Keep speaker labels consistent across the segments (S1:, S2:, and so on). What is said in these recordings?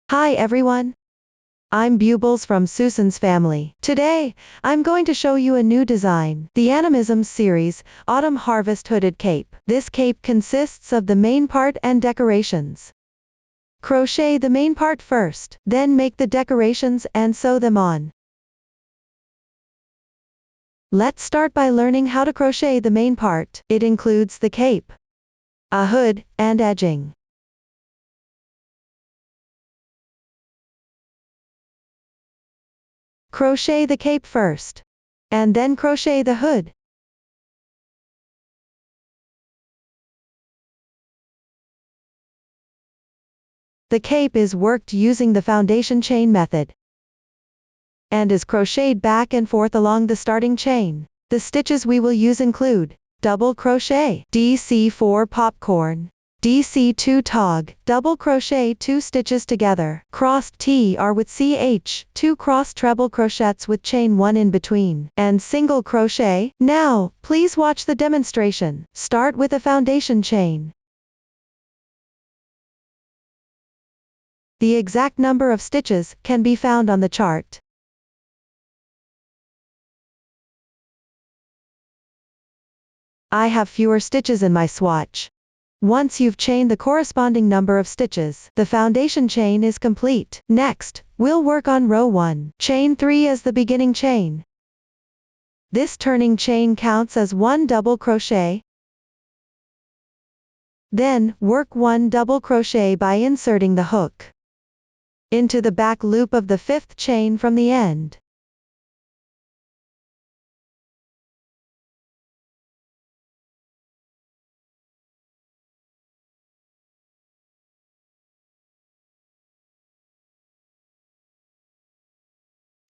S1: Hi everyone. I'm Bubbles from Susan's family. Today, I'm going to show you a new design, the Animism series, Autumn Harvest Hooded Cape. This cape consists of the main part and decorations. Crochet the main part first, then make the decorations and sew them on. Let's start by learning how to crochet the main part. It includes the cape, a hood, and edging. Crochet the cape first, and then crochet the hood. The cape is worked using the foundation chain method and is crocheted back and forth along the starting chain. The stitches we will use include double crochet, DC4 popcorn, DC2 tog, double crochet 2 stitches together, crossed TR with CH, 2 cross treble crochets with chain 1 in between, and single crochet. Now, please watch the demonstration. Start with a foundation chain. The exact number of stitches can be found on the chart. I have fewer stitches in my swatch. Once you've chained the corresponding number of stitches, the foundation chain is complete. Next, we'll work on row 1. Chain 3 as the beginning chain. This turning chain counts as 1 double crochet. Then, work 1 double crochet by inserting the hook into the back loop of the 5th chain from the end.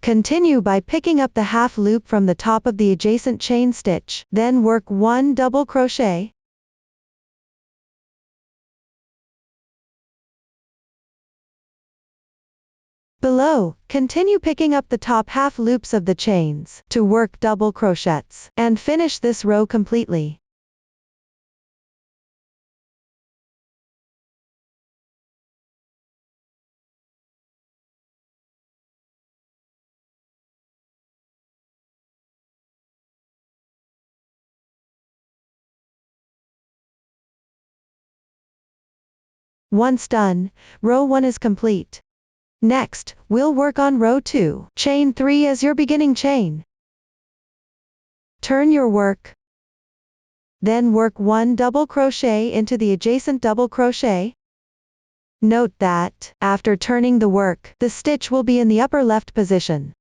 S1: Continue by picking up the half loop from the top of the adjacent chain stitch, then work 1 double crochet. Below, continue picking up the top half loops of the chains to work double crochets, and finish this row completely. Once done, row 1 is complete. Next, we'll work on row 2. Chain 3 as your beginning chain. Turn your work. Then work 1 double crochet into the adjacent double crochet. Note that, after turning the work, the stitch will be in the upper left position.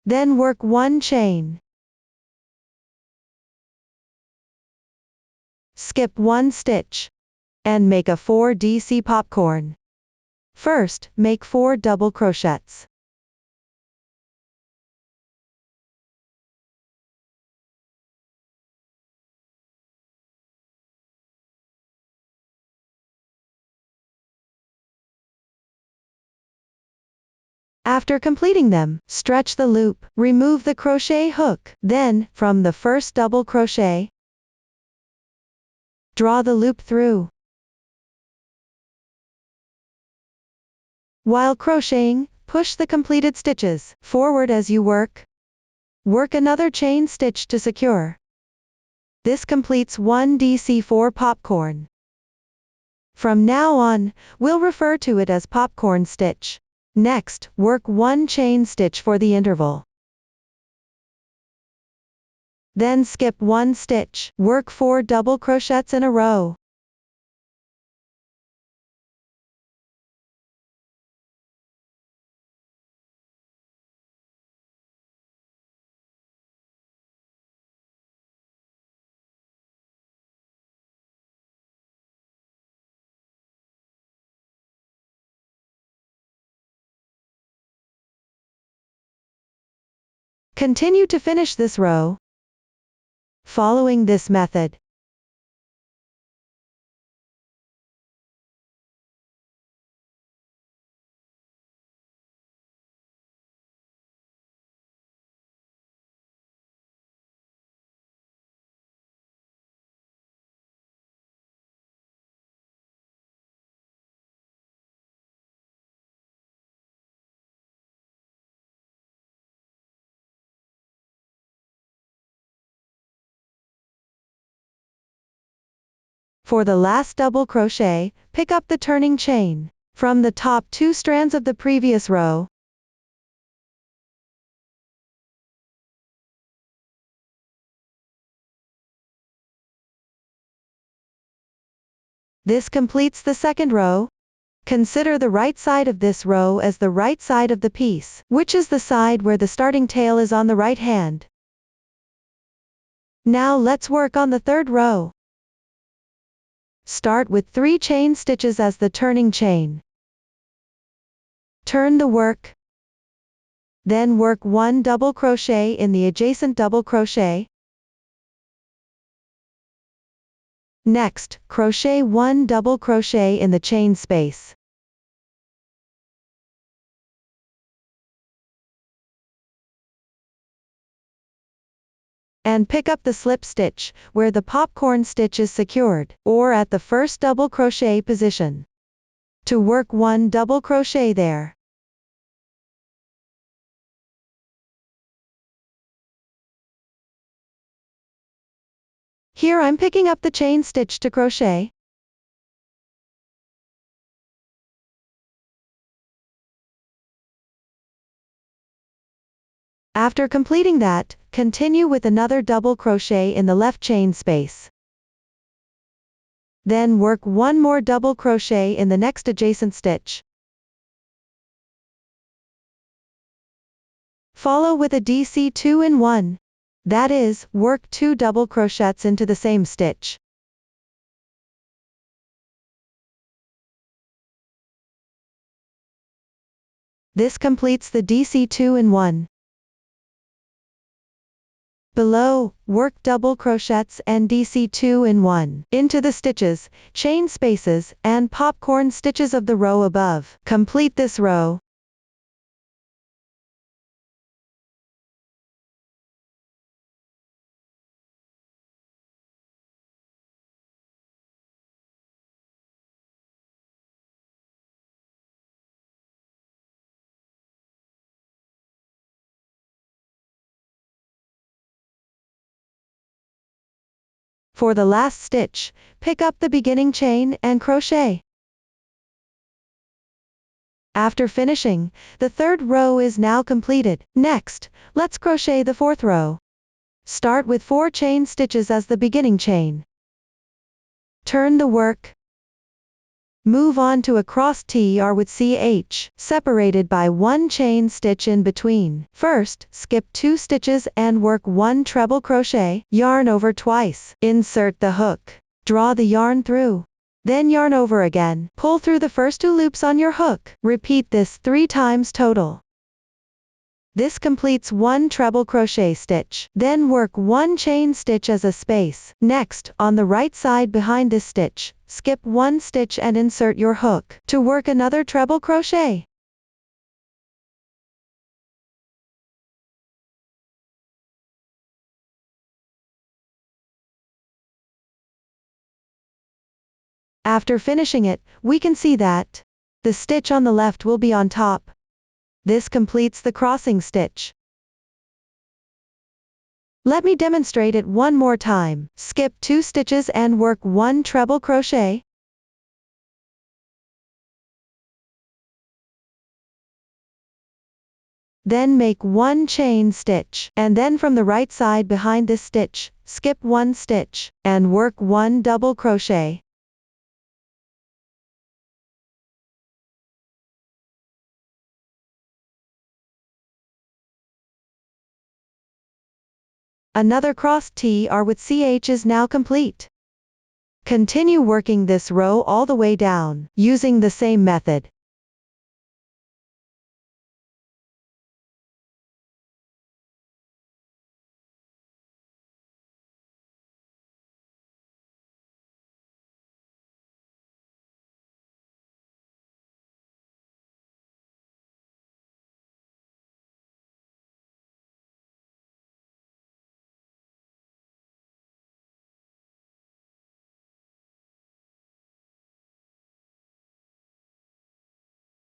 S1: Then work 1 chain. Skip 1 stitch, and make a 4 DC popcorn. First, make 4 double crochets. After completing them, stretch the loop, remove the crochet hook, then, from the first double crochet, draw the loop through. While crocheting, push the completed stitches forward as you work. Work another chain stitch to secure. This completes 1 DC4 popcorn. From now on, we'll refer to it as popcorn stitch. Next, work 1 chain stitch for the interval. Then skip 1 stitch, work 4 double crochets in a row. Continue to finish this row, following this method. For the last double crochet, pick up the turning chain from the top 2 strands of the previous row. This completes the second row. Consider the right side of this row as the right side of the piece, which is the side where the starting tail is on the right hand. Now let's work on the third row. Start with 3 chain stitches as the turning chain. Turn the work. Then work 1 double crochet in the adjacent double crochet. Next, crochet 1 double crochet in the chain space. And pick up the slip stitch, where the popcorn stitch is secured, or at the first double crochet position. To work 1 double crochet there. Here I'm picking up the chain stitch to crochet. After completing that, continue with another double crochet in the left chain space. Then work 1 more double crochet in the next adjacent stitch. Follow with a DC 2-in-1. That is, work 2 double crochets into the same stitch. This completes the DC 2-in-1. Below, work double crochets and DC 2-in-1 into the stitches, chain spaces, and popcorn stitches of the row above. Complete this row. For the last stitch, pick up the beginning chain and crochet. After finishing, the third row is now completed. Next, let's crochet the fourth row. Start with 4 chain stitches as the beginning chain. Turn the work. Move on to a cross TR with CH, separated by 1 chain stitch in between. First, skip 2 stitches and work 1 treble crochet, yarn over twice. Insert the hook. Draw the yarn through. Then yarn over again. Pull through the first 2 loops on your hook. Repeat this 3 times total. This completes 1 treble crochet stitch. Then work 1 chain stitch as a space. Next, on the right side behind this stitch, skip 1 stitch and insert your hook to work another treble crochet. After finishing it, we can see that the stitch on the left will be on top. This completes the crossing stitch. Let me demonstrate it one more time. Skip 2 stitches and work 1 treble crochet. Then make 1 chain stitch, and then from the right side behind this stitch, skip 1 stitch, and work 1 double crochet. Another cross TR with CH is now complete. Continue working this row all the way down, using the same method.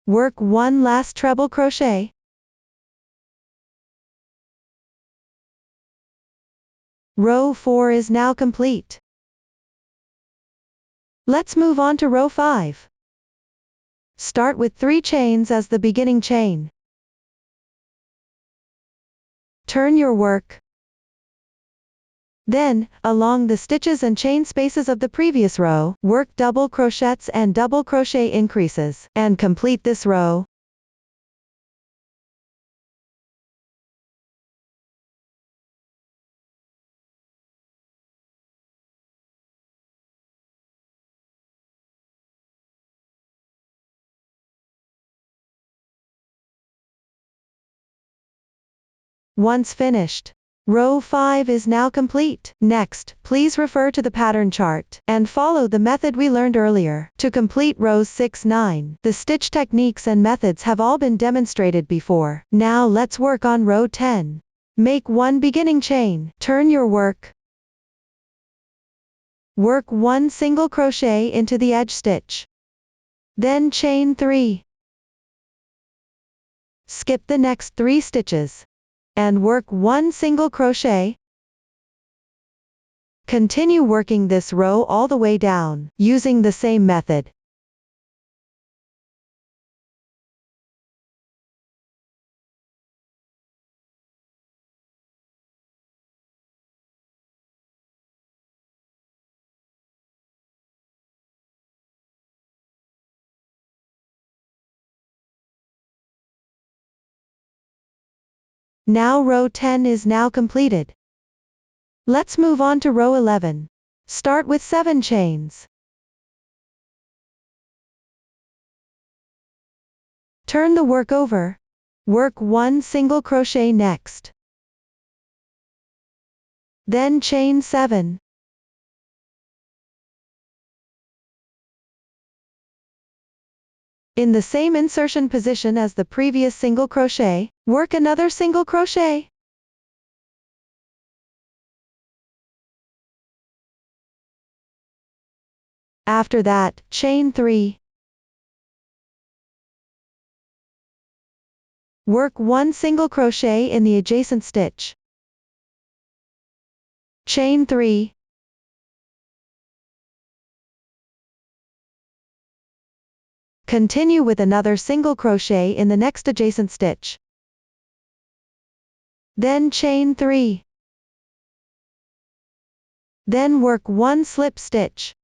S1: Work 1 last treble crochet. Row 4 is now complete. Let's move on to row 5. Start with 3 chains as the beginning chain. Turn your work. Then, along the stitches and chain spaces of the previous row, work double crochets and double crochet increases, and complete this row. Once finished, row 5 is now complete. Next, please refer to the pattern chart and follow the method we learned earlier. To complete rows 6-9, the stitch techniques and methods have all been demonstrated before. Now let's work on row 10. Make 1 beginning chain, turn your work. Work 1 single crochet into the edge stitch. Then chain 3. Skip the next 3 stitches and work 1 single crochet. Continue working this row all the way down, using the same method. Now row 10 is now completed. Let's move on to row 11. Start with 7 chains. Turn the work over. Work 1 single crochet next. Then chain 7. In the same insertion position as the previous single crochet, work another single crochet. After that, chain 3. Work 1 single crochet in the adjacent stitch. Chain 3. Continue with another single crochet in the next adjacent stitch. Then chain 3. Then work 1 slip stitch.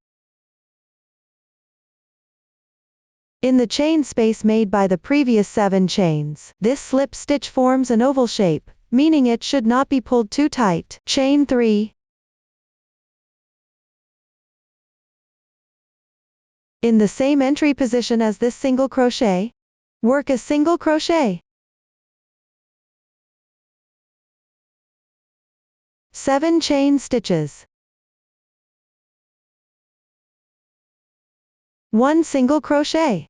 S1: In the chain space made by the previous 7 chains, this slip stitch forms an oval shape, meaning it should not be pulled too tight. Chain 3. In the same entry position as this single crochet, work a single crochet. 7 chain stitches. 1 single crochet.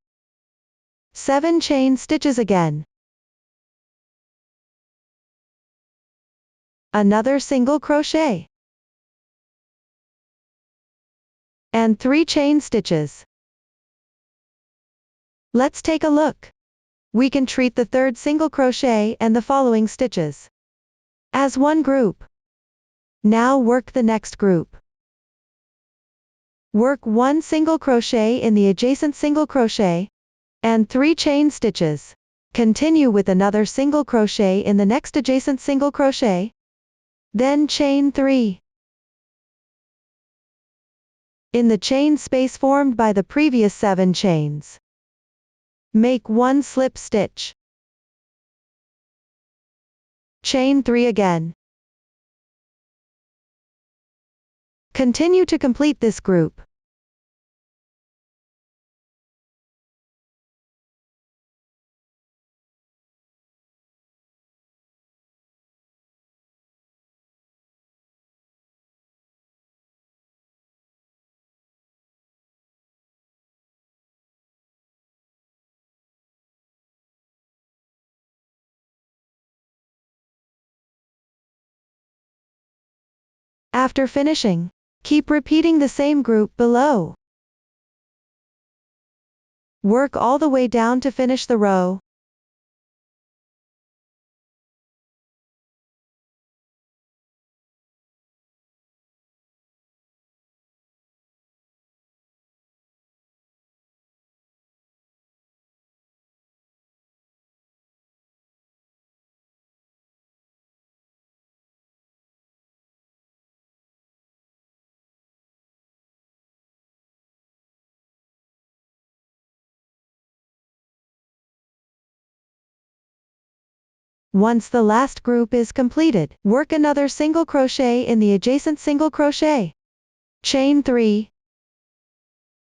S1: 7 chain stitches again. Another single crochet. And 3 chain stitches. Let's take a look. We can treat the third single crochet and the following stitches as one group. Now work the next group. Work 1 single crochet in the adjacent single crochet, and 3 chain stitches. Continue with another single crochet in the next adjacent single crochet. Then chain 3. In the chain space formed by the previous 7 chains, make 1 slip stitch. Chain 3 again. Continue to complete this group. After finishing, keep repeating the same group below. Work all the way down to finish the row. Once the last group is completed, work another single crochet in the adjacent single crochet. Chain 3.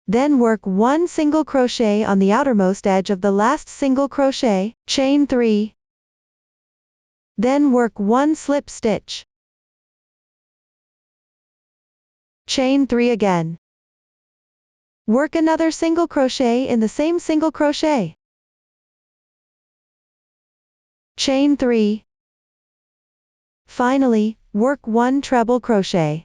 S1: Then work 1 single crochet on the outermost edge of the last single crochet, chain 3. Then work 1 slip stitch. Chain 3 again. Work another single crochet in the same single crochet. Chain 3. Finally, work 1 treble crochet.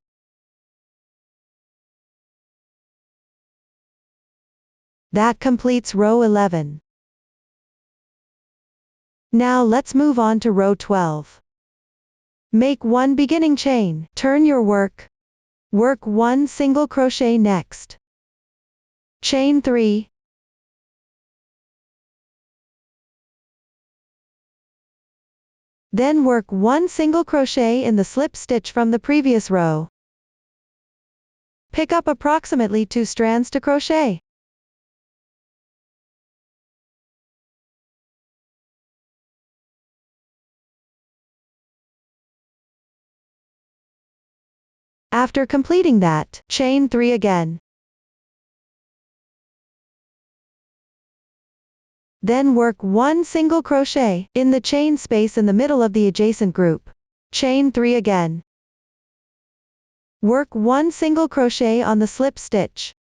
S1: That completes row 11. Now let's move on to row 12. Make 1 beginning chain, turn your work. Work 1 single crochet next. Chain 3. Then work 1 single crochet in the slip stitch from the previous row. Pick up approximately 2 strands to crochet. After completing that, chain 3 again. Then work 1 single crochet in the chain space in the middle of the adjacent group. Chain 3 again. Work 1 single crochet on the slip stitch.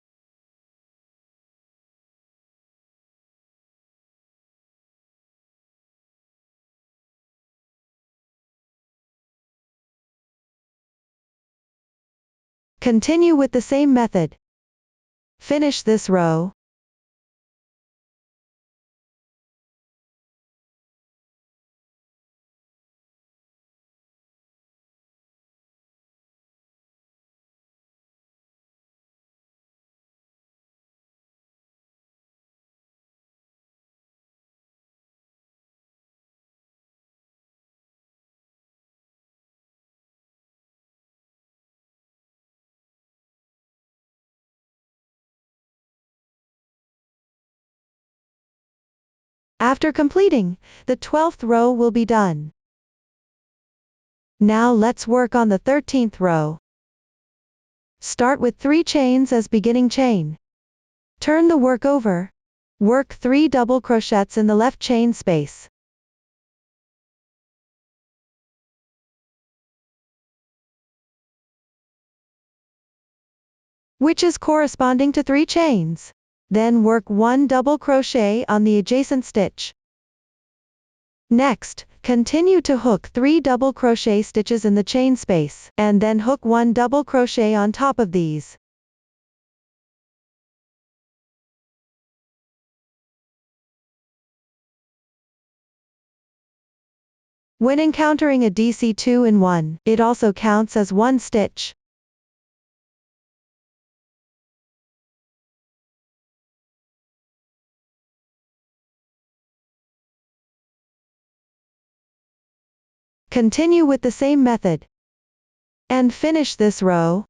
S1: Continue with the same method. Finish this row. After completing, the 12th row will be done. Now let's work on the 13th row. Start with 3 chains as beginning chain. Turn the work over. Work 3 double crochets in the left chain space. Which is corresponding to 3 chains. Then work 1 double crochet on the adjacent stitch. Next, continue to hook 3 double crochet stitches in the chain space, and then hook 1 double crochet on top of these. When encountering a DC 2 in 1, it also counts as 1 stitch. Continue with the same method. And finish this row.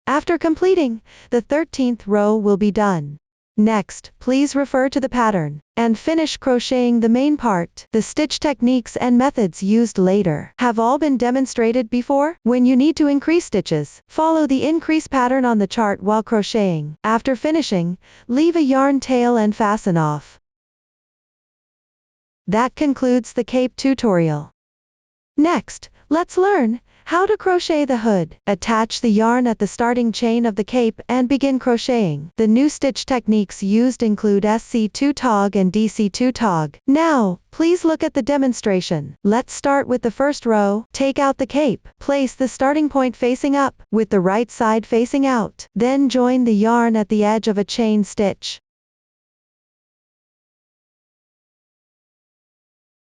S1: After completing, the 13th row will be done. Next, please refer to the pattern, and finish crocheting the main part. The stitch techniques and methods used later have all been demonstrated before. When you need to increase stitches, follow the increase pattern on the chart while crocheting. After finishing, leave a yarn tail and fasten off. That concludes the cape tutorial. Next, let's learn how to crochet the hood. Attach the yarn at the starting chain of the cape and begin crocheting. The new stitch techniques used include SC2 tog and DC2 tog. Now, please look at the demonstration. Let's start with the first row. Take out the cape. Place the starting point facing up, with the right side facing out. Then join the yarn at the edge of a chain stitch.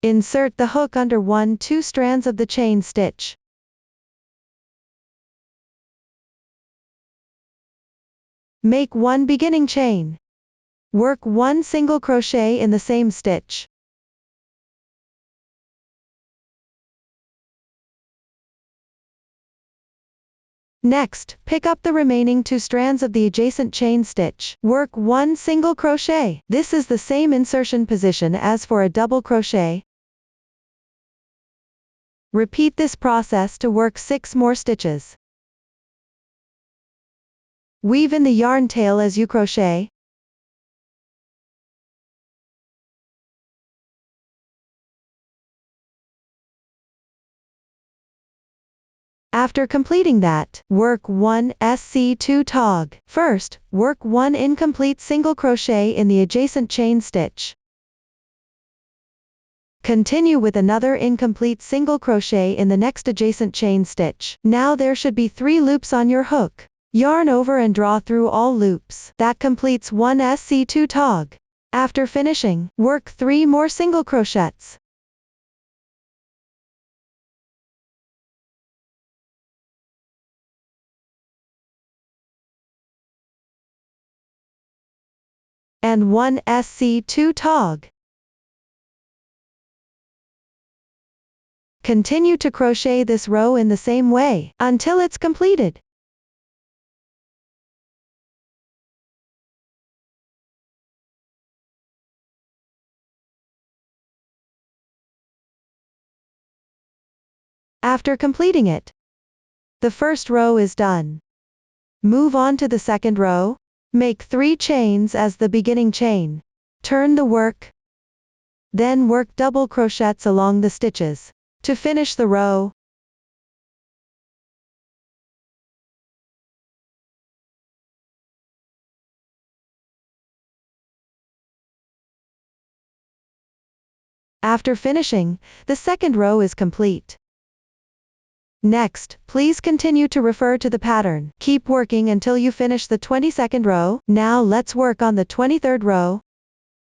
S1: Insert the hook under 1-2 strands of the chain stitch. Make 1 beginning chain. Work 1 single crochet in the same stitch. Next, pick up the remaining 2 strands of the adjacent chain stitch. Work 1 single crochet. This is the same insertion position as for a double crochet. Repeat this process to work 6 more stitches. Weave in the yarn tail as you crochet. After completing that, work 1 SC2 tog. First, work 1 incomplete single crochet in the adjacent chain stitch. Continue with another incomplete single crochet in the next adjacent chain stitch. Now there should be 3 loops on your hook. Yarn over and draw through all loops. That completes 1 SC2 tog. After finishing, work 3 more single crochets. And 1 SC2 tog. Continue to crochet this row in the same way until it's completed. After completing it, the first row is done. Move on to the second row. Make 3 chains as the beginning chain. Turn the work. Then work double crochets along the stitches to finish the row. After finishing, the second row is complete. Next, please continue to refer to the pattern. Keep working until you finish the 22nd row. Now let's work on the 23rd row.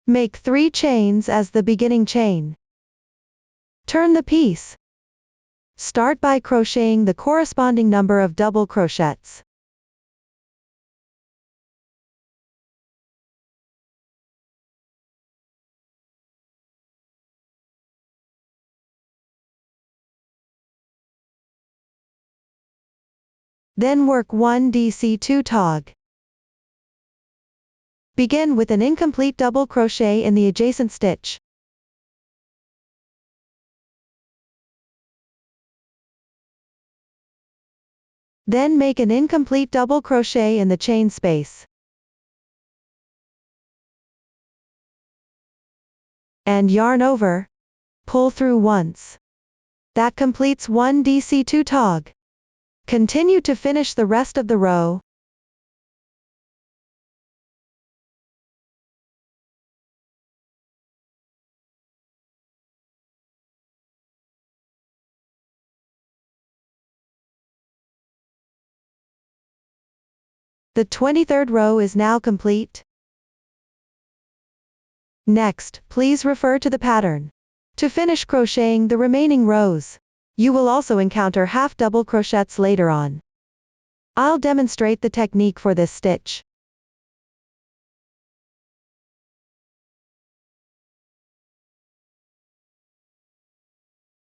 S1: Make 3 chains as the beginning chain. Turn the piece. Start by crocheting the corresponding number of double crochets. Then work 1 DC2 tog. Begin with an incomplete double crochet in the adjacent stitch. Then make an incomplete double crochet in the chain space. And yarn over. Pull through once. That completes 1 DC2 tog. Continue to finish the rest of the row. The 23rd row is now complete. Next, please refer to the pattern to finish crocheting the remaining rows. You will also encounter half double crochets later on. I'll demonstrate the technique for this stitch.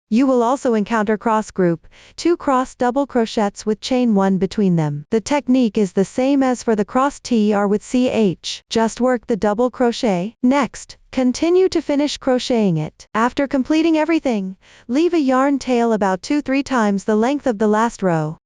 S1: You will also encounter cross group, 2 cross double crochets with chain 1 between them. The technique is the same as for the cross T or with CH. Just work the double crochet. Next, continue to finish crocheting it. After completing everything, leave a yarn tail about 2-3 times the length of the last row.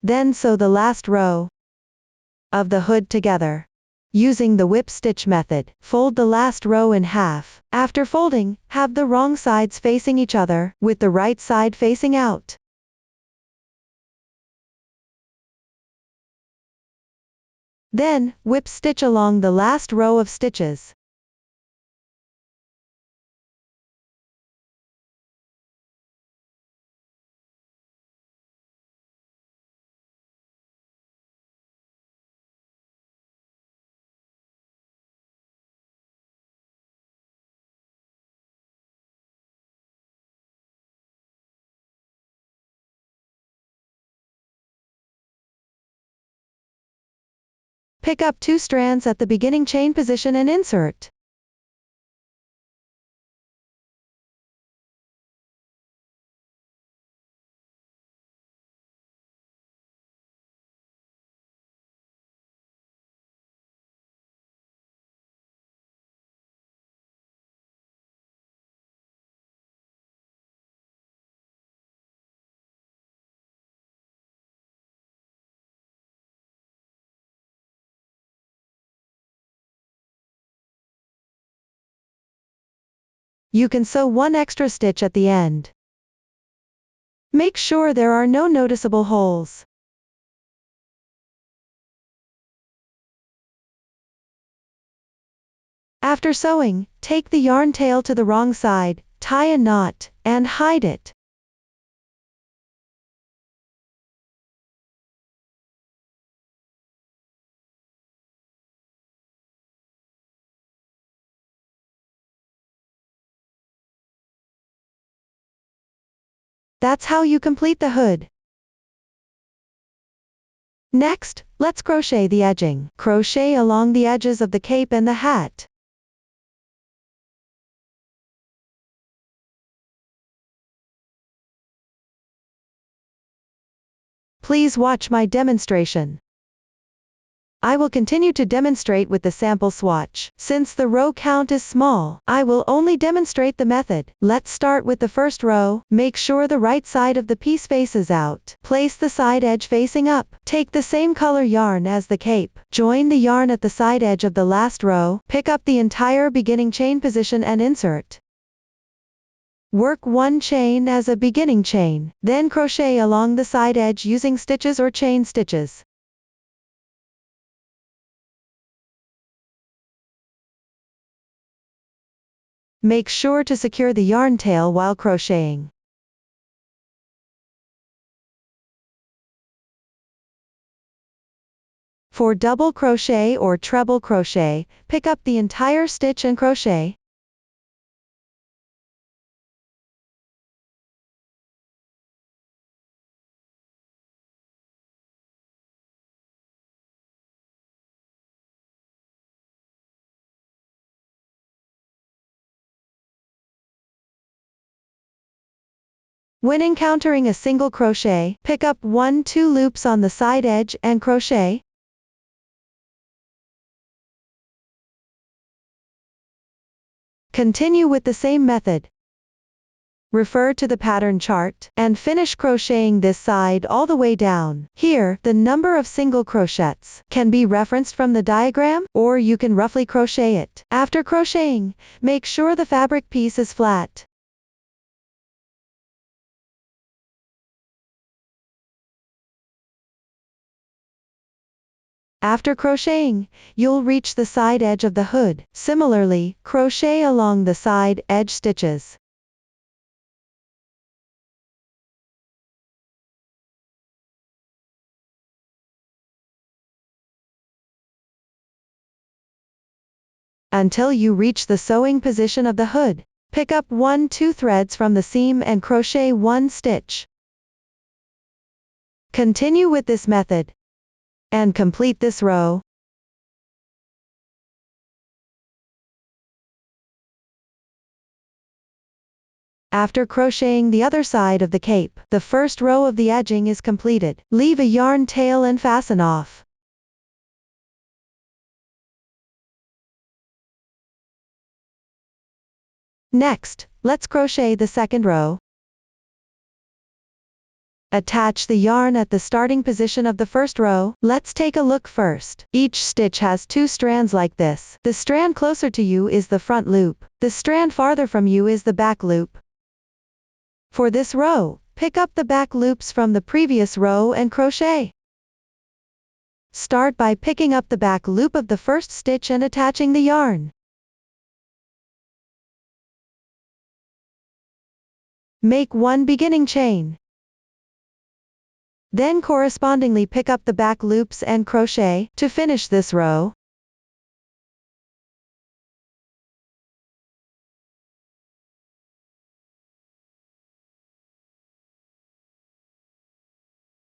S1: Then sew the last row of the hood together. Using the whip stitch method, fold the last row in half. After folding, have the wrong sides facing each other, with the right side facing out. Then, whip stitch along the last row of stitches. pick up 2 strands at the beginning chain position and insert. You can sew 1 extra stitch at the end. Make sure there are no noticeable holes. After sewing, take the yarn tail to the wrong side, tie a knot, and hide it. That's how you complete the hood. Next, let's crochet the edging. Crochet along the edges of the cape and the hat. Please watch my demonstration. I will continue to demonstrate with the sample swatch. Since the row count is small, I will only demonstrate the method. Let's start with the first row. Make sure the right side of the piece faces out. Place the side edge facing up. Take the same color yarn as the cape. Join the yarn at the side edge of the last row. Pick up the entire beginning chain position and insert. Work 1 chain as a beginning chain, then crochet along the side edge using stitches or chain stitches. Make sure to secure the yarn tail while crocheting. For double crochet or treble crochet, pick up the entire stitch and crochet. When encountering a single crochet, pick up 1-2 loops on the side edge and crochet. Continue with the same method. Refer to the pattern chart, and finish crocheting this side all the way down. Here, the number of single crochets can be referenced from the diagram, or you can roughly crochet it. After crocheting, make sure the fabric piece is flat. After crocheting, you'll reach the side edge of the hood. Similarly, crochet along the side edge stitches. Until you reach the sewing position of the hood. Pick up 1-2 threads from the seam and crochet 1 stitch. Continue with this method. And complete this row. After crocheting the other side of the cape, the first row of the edging is completed. Leave a yarn tail and fasten off. Next, let's crochet the second row. Attach the yarn at the starting position of the first row. Let's take a look first. Each stitch has 2 strands like this. The strand closer to you is the front loop. The strand farther from you is the back loop. For this row, pick up the back loops from the previous row and crochet. Start by picking up the back loop of the first stitch and attaching the yarn. Make 1 beginning chain. Then correspondingly pick up the back loops and crochet to finish this row.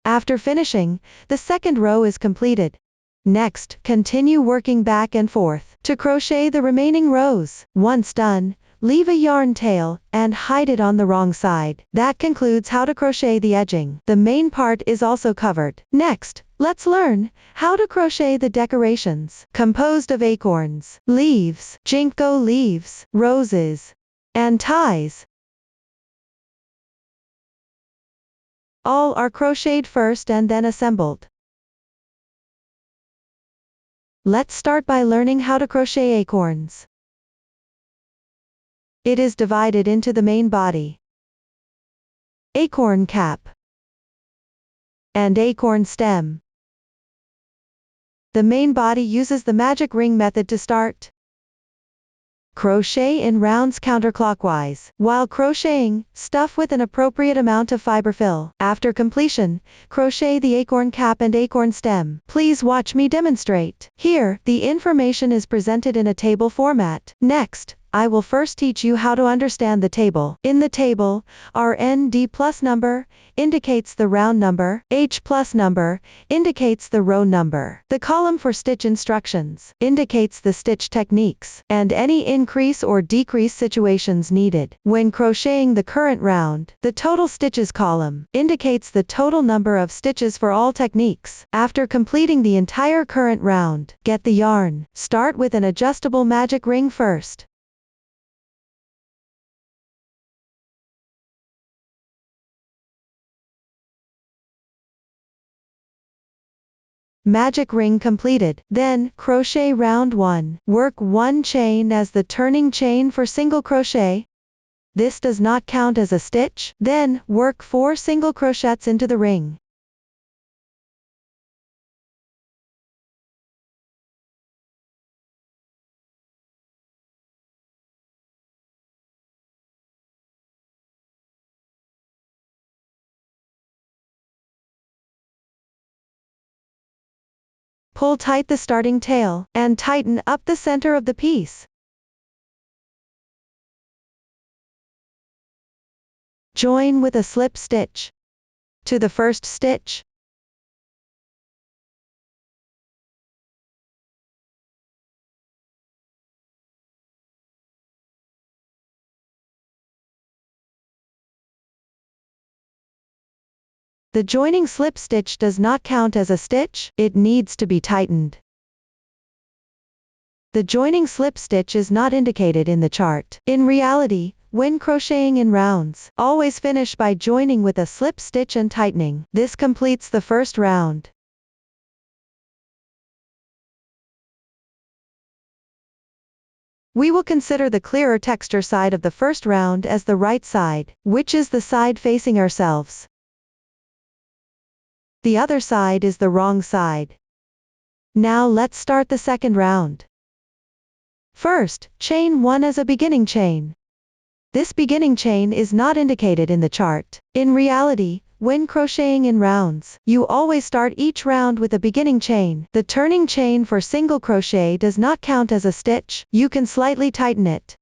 S1: After finishing, the second row is completed. Next, continue working back and forth to crochet the remaining rows. Once done, leave a yarn tail, and hide it on the wrong side. That concludes how to crochet the edging. The main part is also covered. Next, let's learn how to crochet the decorations, composed of acorns, leaves, ginkgo leaves, roses, and ties. All are crocheted first and then assembled. Let's start by learning how to crochet acorns. It is divided into the main body, acorn cap, and acorn stem. The main body uses the magic ring method to start. Crochet in rounds counterclockwise. While crocheting, stuff with an appropriate amount of fiber fill. After completion, crochet the acorn cap and acorn stem. Please watch me demonstrate. Here, the information is presented in a table format. Next, I will first teach you how to understand the table. In the table, our ND plus number indicates the round number, H plus number indicates the row number. The column for stitch instructions indicates the stitch techniques and any increase or decrease situations needed. When crocheting the current round, the total stitches column indicates the total number of stitches for all techniques. After completing the entire current round, get the yarn. Start with an adjustable magic ring first. Magic ring completed. Then, crochet round 1. Work 1 chain as the turning chain for single crochet. This does not count as a stitch. Then, work 4 single crochets into the ring. Pull tight the starting tail, and tighten up the center of the piece. Join with a slip stitch to the first stitch. The joining slip stitch does not count as a stitch, it needs to be tightened. The joining slip stitch is not indicated in the chart. In reality, when crocheting in rounds, always finish by joining with a slip stitch and tightening. This completes the first round. We will consider the clearer texture side of the first round as the right side, which is the side facing ourselves. The other side is the wrong side. Now let's start the second round. First, chain 1 as a beginning chain. This beginning chain is not indicated in the chart. In reality, when crocheting in rounds, you always start each round with a beginning chain. The turning chain for single crochet does not count as a stitch, you can slightly tighten it.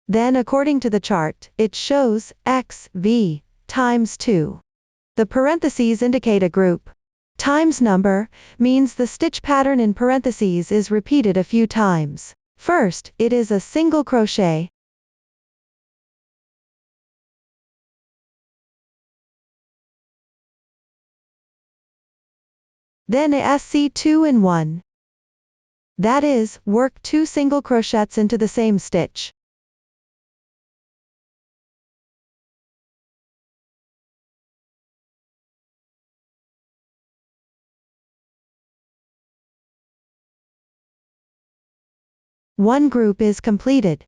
S1: Then according to the chart, it shows X, V, times 2. The parentheses indicate a group. Times number means the stitch pattern in parentheses is repeated a few times. First, it is a single crochet. Then a SC2 in 1. That is, work 2 single crochets into the same stitch. One group is completed.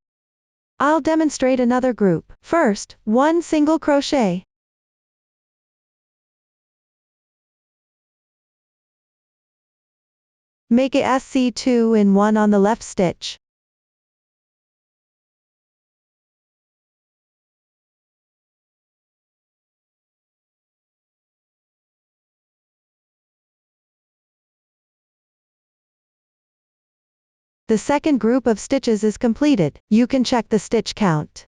S1: I'll demonstrate another group. First, 1 single crochet. Make a SC2 in 1 on the left stitch. The second group of stitches is completed. You can check the stitch count.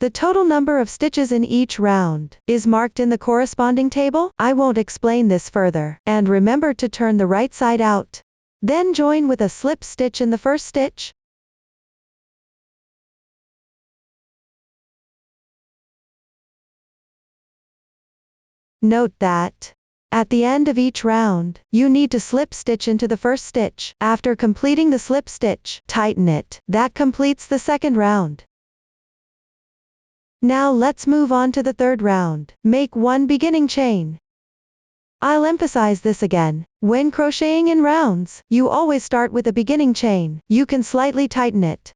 S1: The total number of stitches in each round is marked in the corresponding table. I won't explain this further. And remember to turn the right side out. Then join with a slip stitch in the first stitch. Note that at the end of each round, you need to slip stitch into the first stitch. After completing the slip stitch, tighten it. That completes the second round. Now let's move on to the third round. Make one beginning chain. I'll emphasize this again. When crocheting in rounds, you always start with a beginning chain. You can slightly tighten it.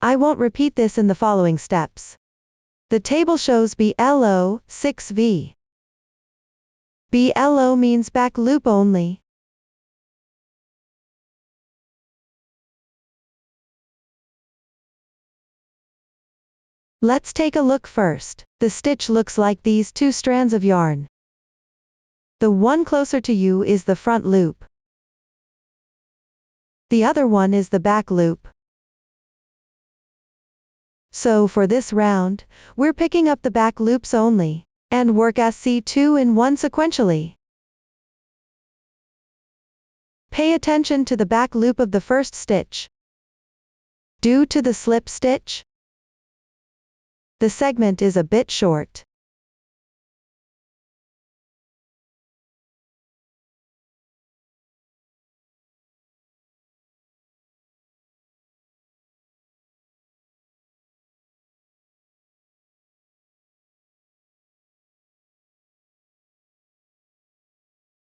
S1: I won't repeat this in the following steps. The table shows BLO 6V. BLO means back loop only. Let's take a look first. The stitch looks like these two strands of yarn. The one closer to you is the front loop. The other one is the back loop. So for this round, we're picking up the back loops only, and work SC2 in 1 sequentially. Pay attention to the back loop of the first stitch. Due to the slip stitch, the segment is a bit short.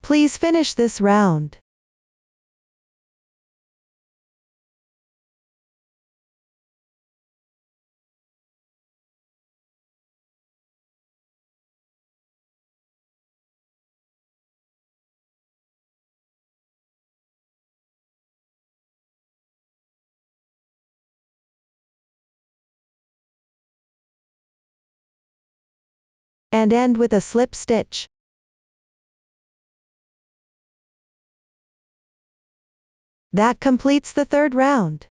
S1: Please finish this round. And end with a slip stitch. That completes the third round.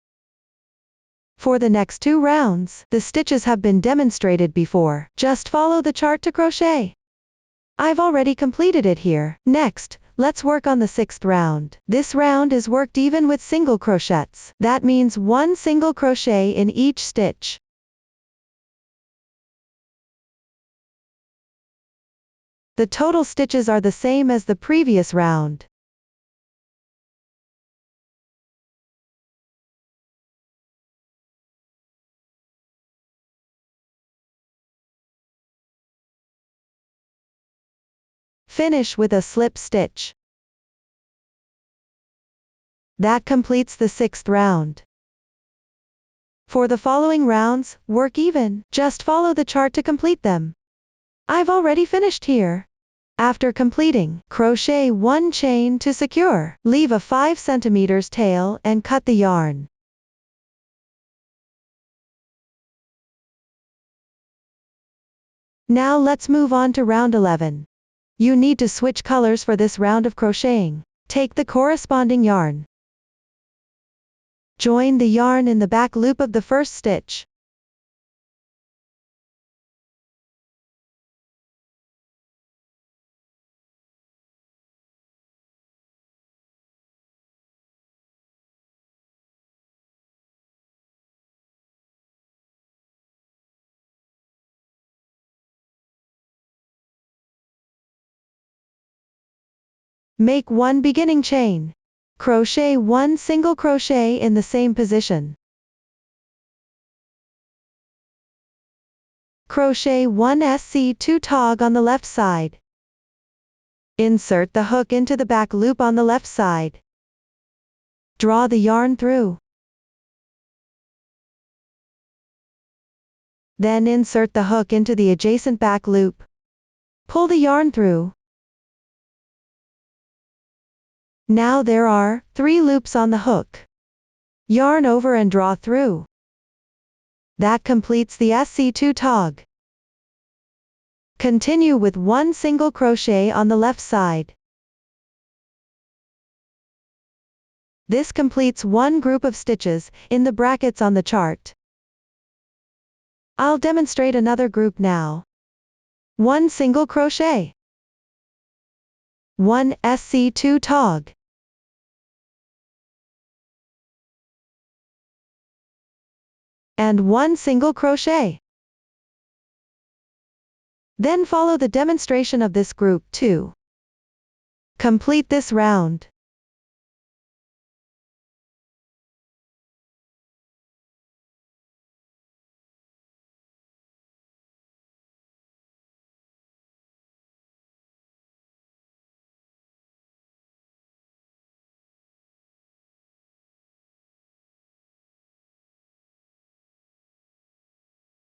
S1: For the next 2 rounds, the stitches have been demonstrated before. Just follow the chart to crochet. I've already completed it here. Next, let's work on the 6th round. This round is worked even with single crochets. That means 1 single crochet in each stitch. The total stitches are the same as the previous round. Finish with a slip stitch. That completes the 6th round. For the following rounds, work even. Just follow the chart to complete them. I've already finished here. After completing, crochet 1 chain to secure. Leave a 5 cm tail and cut the yarn. Now let's move on to round 11. You need to switch colors for this round of crocheting. Take the corresponding yarn. Join the yarn in the back loop of the first stitch. Make 1 beginning chain. Crochet 1 single crochet in the same position. Crochet 1 SC2 tog on the left side. Insert the hook into the back loop on the left side. Draw the yarn through. Then insert the hook into the adjacent back loop. Pull the yarn through. Now there are 3 loops on the hook. Yarn over and draw through. That completes the SC2 tog. Continue with 1 single crochet on the left side. This completes 1 group of stitches in the brackets on the chart. I'll demonstrate another group now. 1 single crochet. 1 SC2 tog. And 1 single crochet. Then follow the demonstration of this group to complete this round.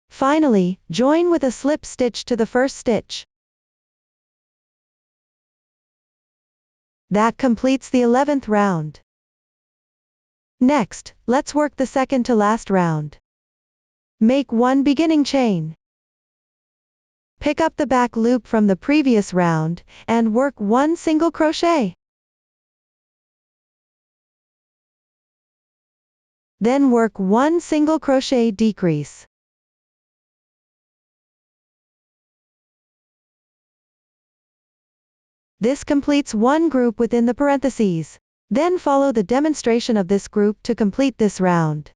S1: Finally, join with a slip stitch to the first stitch. That completes the 11th round. Next, let's work the second to last round. Make 1 beginning chain. Pick up the back loop from the previous round, and work 1 single crochet. Then work 1 single crochet decrease. This completes one group within the parentheses. Then follow the demonstration of this group to complete this round.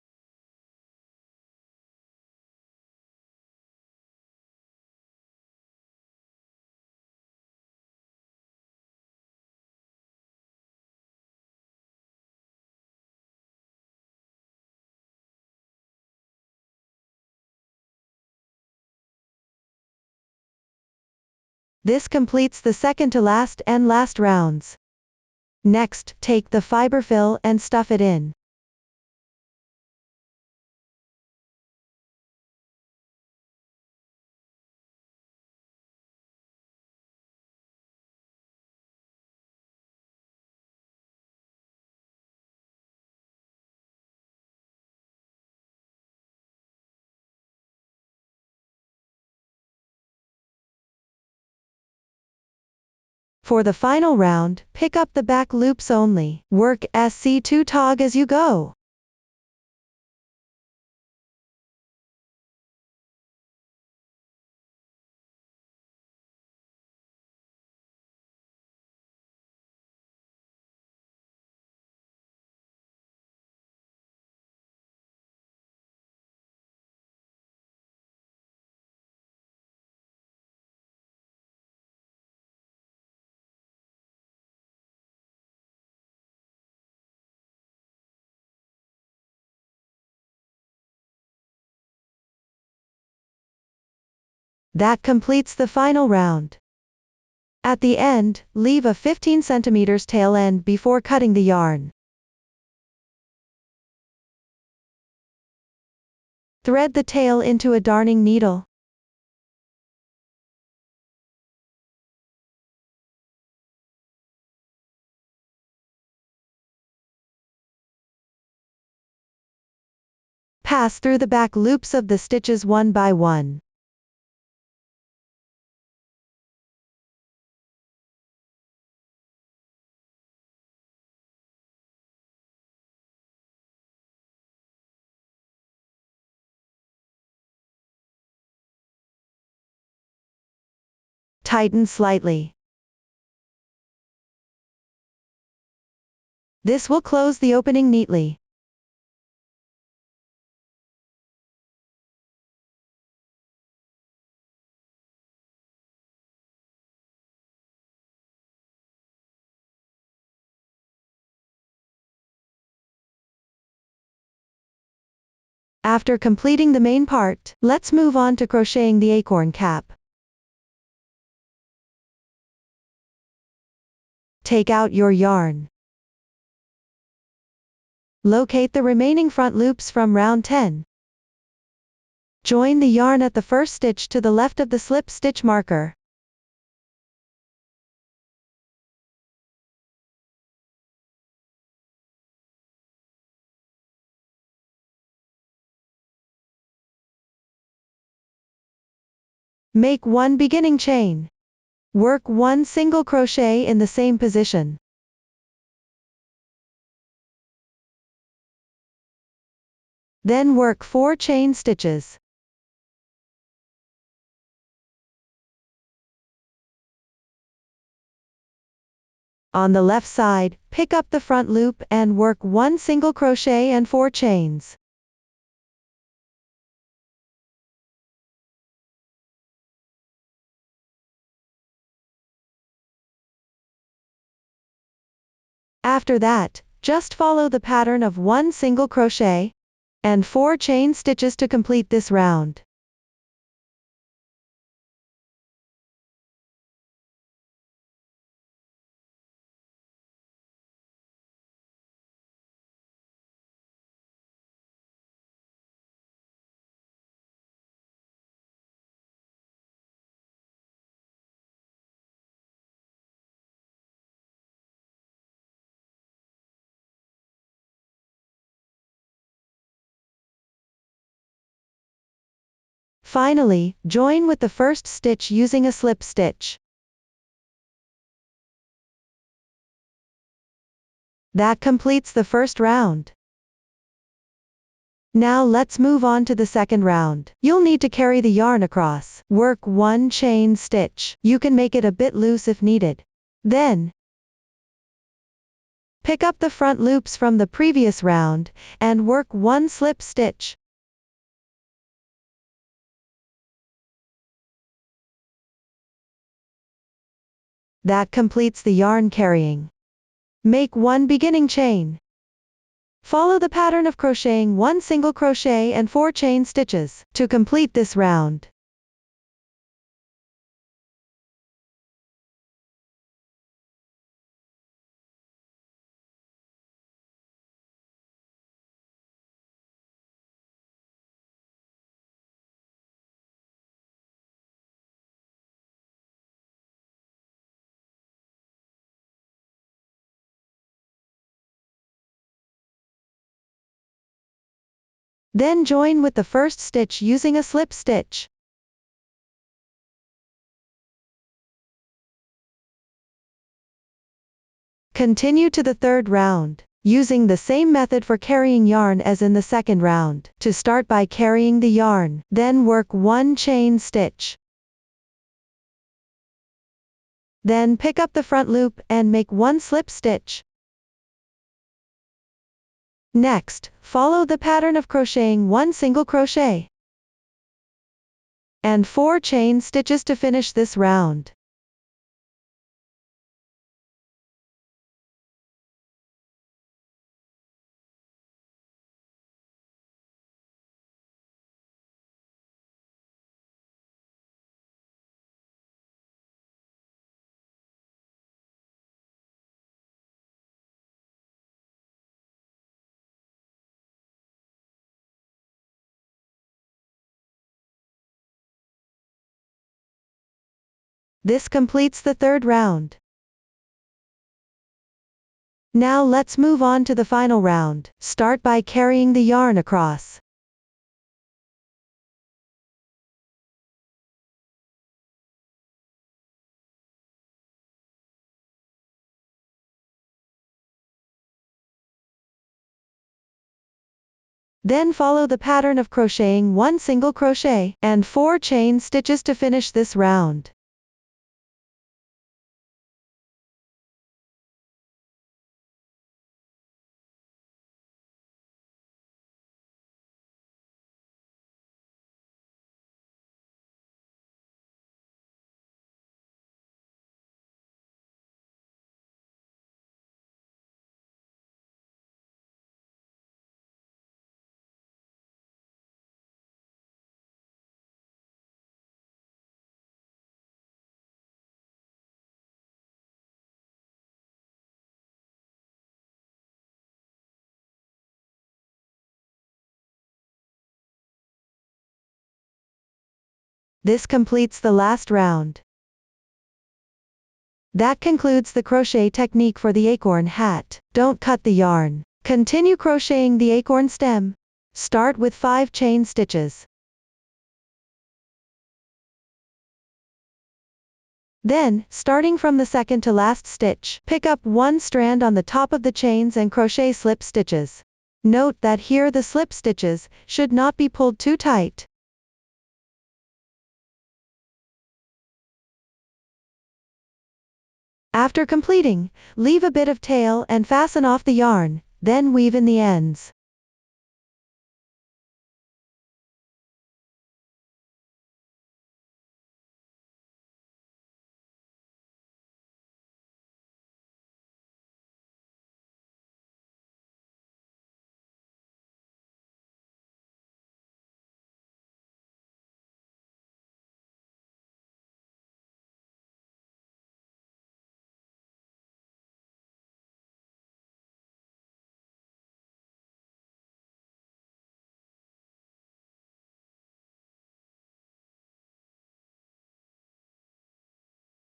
S1: This completes the second to last and last rounds. Next, take the fiber fill and stuff it in. For the final round, pick up the back loops only. Work SC2 tog as you go. That completes the final round. At the end, leave a 15 cm tail end before cutting the yarn. Thread the tail into a darning needle. Pass through the back loops of the stitches one by one. Tighten slightly. This will close the opening neatly. After completing the main part, let's move on to crocheting the acorn cap. Take out your yarn. Locate the remaining front loops from round 10. Join the yarn at the first stitch to the left of the slip stitch marker. Make 1 beginning chain. Work 1 single crochet in the same position. Then work 4 chain stitches. On the left side, pick up the front loop and work 1 single crochet and 4 chains. After that, just follow the pattern of 1 single crochet and 4 chain stitches to complete this round. Finally, join with the first stitch using a slip stitch. That completes the first round. Now let's move on to the second round. You'll need to carry the yarn across. Work 1 chain stitch. You can make it a bit loose if needed. Then, pick up the front loops from the previous round, and work 1 slip stitch. That completes the yarn carrying. Make 1 beginning chain. Follow the pattern of crocheting 1 single crochet and 4 chain stitches to complete this round. Then join with the first stitch using a slip stitch. Continue to the third round, using the same method for carrying yarn as in the second round. To start by carrying the yarn, then work 1 chain stitch. Then pick up the front loop and make 1 slip stitch. Next, follow the pattern of crocheting 1 single crochet and 4 chain stitches to finish this round. This completes the third round. Now let's move on to the final round. Start by carrying the yarn across. Then follow the pattern of crocheting 1 single crochet and 4 chain stitches to finish this round. This completes the last round. That concludes the crochet technique for the acorn hat. Don't cut the yarn. Continue crocheting the acorn stem. Start with 5 chain stitches. Then, starting from the second to last stitch, pick up 1 strand on the top of the chains and crochet slip stitches. Note that here the slip stitches should not be pulled too tight. After completing, leave a bit of tail and fasten off the yarn, then weave in the ends.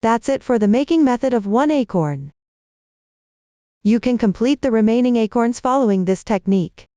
S1: That's it for the making method of one acorn. You can complete the remaining acorns following this technique.